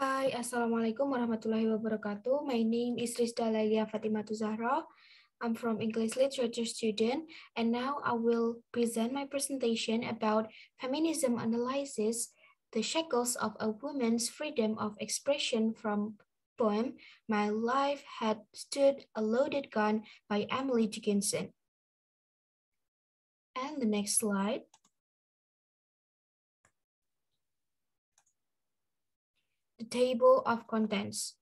Hai, Assalamualaikum warahmatullahi wabarakatuh. My name is Rizda Lailia Fatimatu Zahra. I'm from English Literature student, and now I will present my presentation about feminism analysis, the shackles of a woman's freedom of expression from poem, My Life Had Stood a Loaded Gun by Emily Dickinson. And the next slide. The table of contents.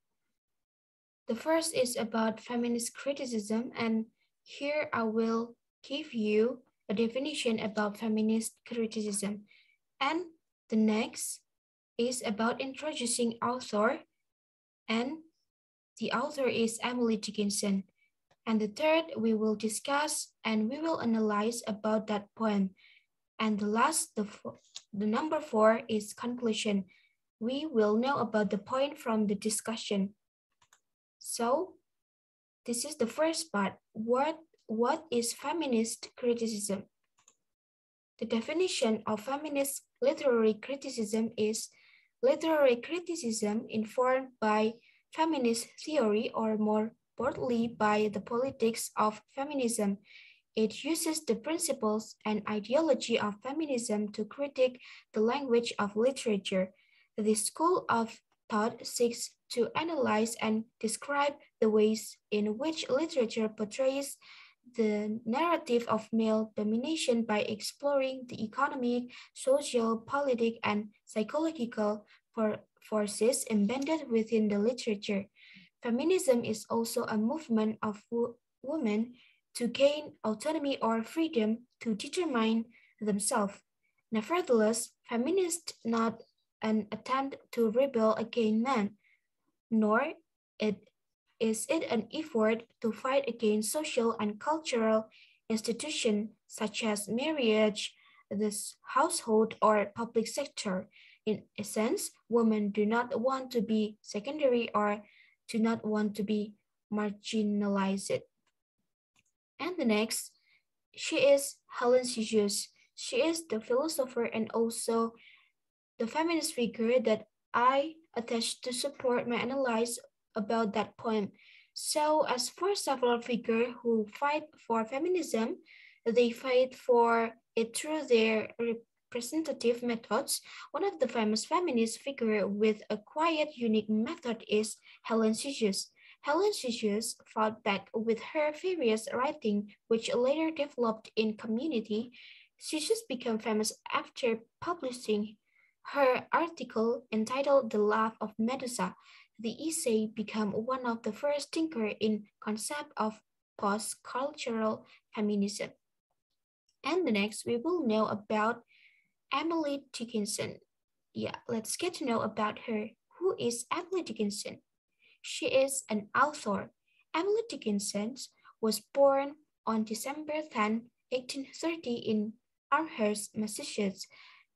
The first is about feminist criticism, and here I will give you a definition about feminist criticism. And the next is about introducing author, and the author is Emily Dickinson. And the third, we will discuss and we will analyze about that poem. And the last, the number 4 is conclusion. We will know about the point from the discussion. So this is the first part. What is feminist criticism? The definition of feminist literary criticism is literary criticism informed by feminist theory, or more broadly by the politics of feminism. It uses the principles and ideology of feminism to critique the language of literature. This school of thought seeks to analyze and describe the ways in which literature portrays the narrative of male domination by exploring the economic, social, political, and psychological forces embedded within the literature. Feminism is also a movement of women to gain autonomy or freedom to determine themselves. Nevertheless, feminists not an attempt to rebel against men, nor is it an effort to fight against social and cultural institutions such as marriage, the household, or public sector. In essence, women do not want to be secondary or do not want to be marginalized. And the next, she is Hellene Cixous. She is the philosopher and also the feminist figure that I attach to support my analysis about that poem. So as for several figures who fight for feminism, they fight for it through their representative methods. One of the famous feminist figure with a quite unique method is Hellene Cixous. Hellene Cixous fought back with her various writing, which later developed in community. Cixous became famous after publishing her article entitled The Love of Medusa. The essay became one of the first thinkers in concept of post-cultural feminism. And the next, we will know about Emily Dickinson. Yeah, let's get to know about her. Who is Emily Dickinson? She is an author. Emily Dickinson was born on December 10, 1830 in Amherst, Massachusetts.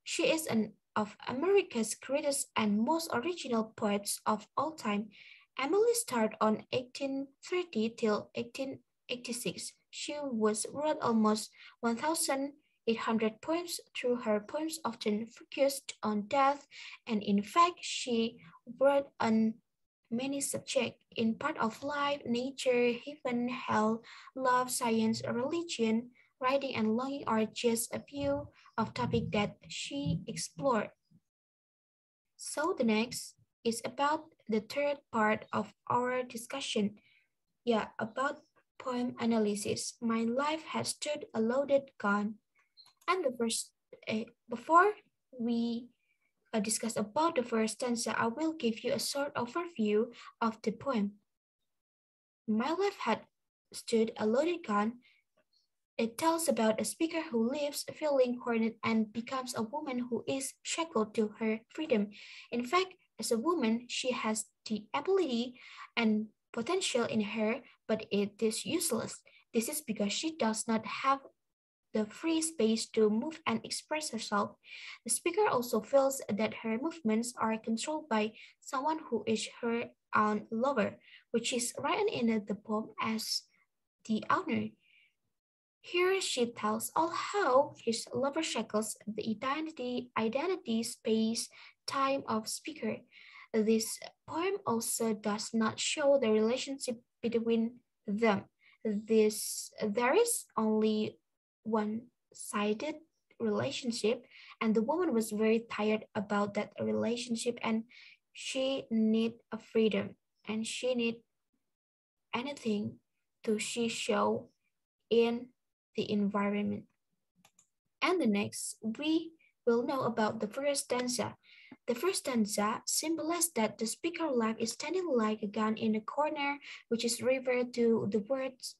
She is an of America's greatest and most original poets of all time. Emily started on 1830 till 1886. She wrote almost 1,800 poems. Through her poems often focused on death, and in fact, she wrote on many subjects in part of life, nature, heaven, hell, love, science, religion. Writing and longing are just a few of topics that she explored. So the next is about the third part of our discussion. Yeah, about poem analysis. My life has stood a loaded gun. And the first, before we discuss about the first stanza, I will give you a short overview of the poem. My life had stood a loaded gun. It tells about a speaker who lives feeling cornered and becomes a woman who is shackled to her freedom. In fact, as a woman, she has the ability and potential in her, but it is useless. This is because she does not have the free space to move and express herself. The speaker also feels that her movements are controlled by someone who is her own lover, which is written in the poem as the owner. Here she tells all how his lover shackles the identity, space, time of speaker. This poem also does not show the relationship between them. There is only one-sided relationship, and the woman was very tired about that relationship, and she need a freedom, and she need anything to she show in the environment. And the next, we will know about the first stanza. The first stanza symbolizes that the speaker life is standing like a gun in a corner, which is referred to the words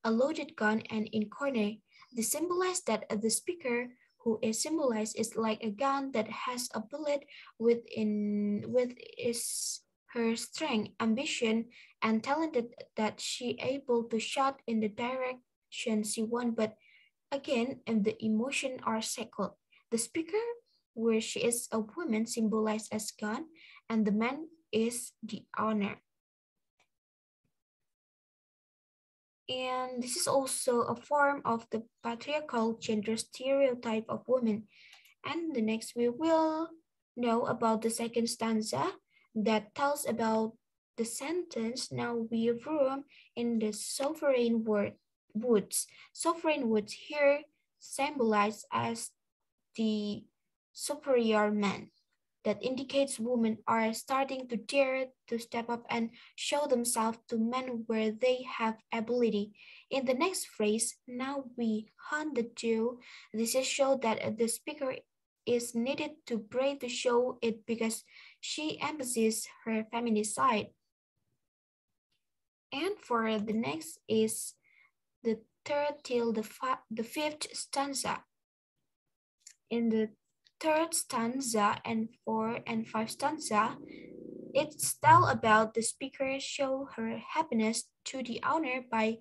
a loaded gun and in corner. This symbolizes that the speaker who is symbolized is like a gun that has a bullet with is her strength, ambition, and talented that she able to shot in the direction she want, but again, and the emotion are cycled. The speaker, where she is a woman, symbolized as gun, and the man is the honor. And this is also a form of the patriarchal gender stereotype of women. And the next we will know about the second stanza that tells about the sentence, now we roam in the sovereign woods. Sovereign woods here symbolized as the superior man. That indicates women are starting to dare to step up and show themselves to men where they have ability. In the next phrase, now we hunt the Jew, this is show that the speaker is needed to brave to show it because she emphasizes her feminist side. And for the next is the third till the fifth stanza. In the third stanza and fourth and fifth stanza, it's tell about the speaker show her happiness to the owner by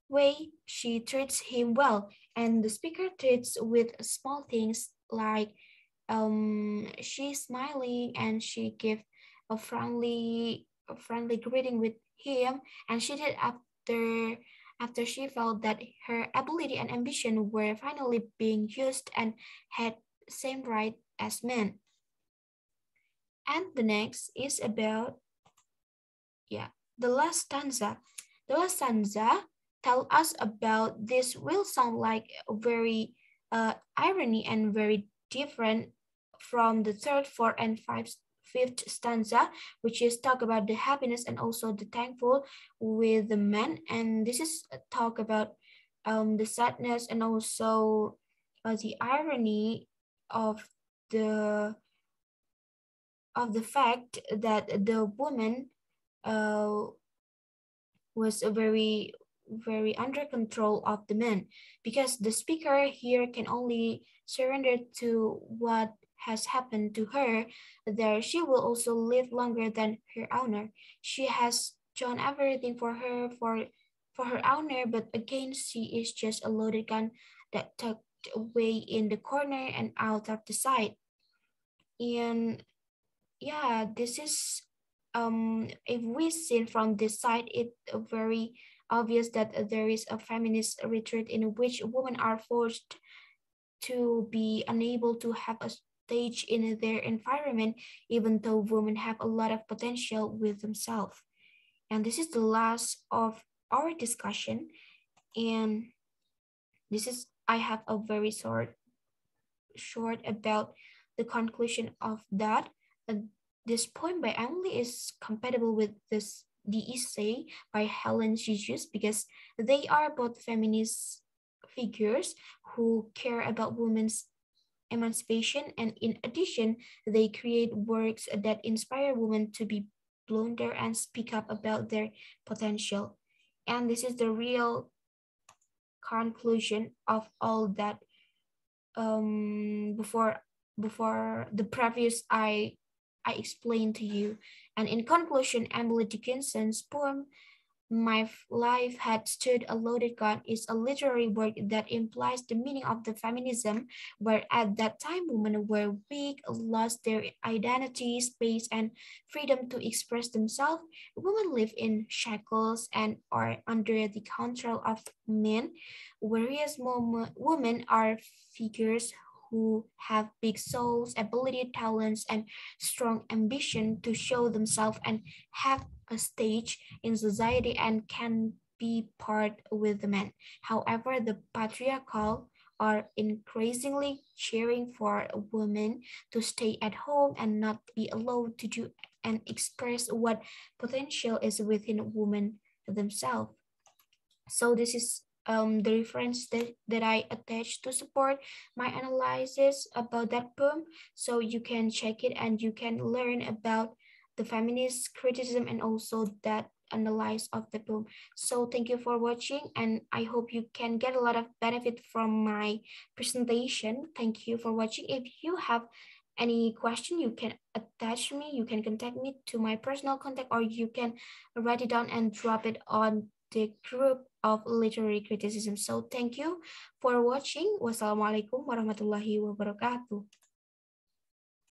way she treats him well, and the speaker treats with small things like she's smiling and she give a friendly greeting with him, and she did after she felt that her ability and ambition were finally being used and had same right as men. And the next is about the last stanza. The last stanza tell us about this will sound like a very irony and very different from the third, fourth, and fifth stanza, which is talk about the happiness and also the thankful with the men. And this is a talk about the sadness and also the irony of the fact that the woman uh, was a very under control of the men, because the speaker here can only surrender to what has happened to her. There she will also live longer than her owner. She has done everything for her owner, but again she is just a loaded gun that tucked away in the corner and out of the sight. And yeah, this is if we see from this side, it's very obvious that there is a feminist retreat in which women are forced to be unable to have a stage in their environment, even though women have a lot of potential with themselves. And this is the last of our discussion. And this is I have a very short about the conclusion of that. This poem by Emily is compatible with the essay by Hellene Cixous because they are both feminist figures who care about women's emancipation, and in addition, they create works that inspire women to be bolder and speak up about their potential. And this is the real conclusion of all that before the previous I explained to you. And in conclusion, Emily Dickinson's poem, My Life Had Stood a Loaded Gun, is a literary work that implies the meaning of the feminism, where at that time women were weak, lost their identity, space, and freedom to express themselves. Women live in shackles and are under the control of men, whereas women are figures who have big souls, ability, talents, and strong ambition to show themselves and have a stage in society and can be part with the men. However, the patriarchal are increasingly cheering for women to stay at home and not be allowed to do and express what potential is within women themselves. So this is the reference that I attached to support my analysis about that poem. So you can check it and you can learn about the feminist criticism and also that analyze of the poem. So thank you for watching and I hope you can get a lot of benefit from my presentation. Thank you for watching. If you have any question, you can attach me, you can contact me to my personal contact, or you can write it down and drop it on the group of literary criticism. So thank you for watching. Wassalamualaikum warahmatullahi wabarakatuh.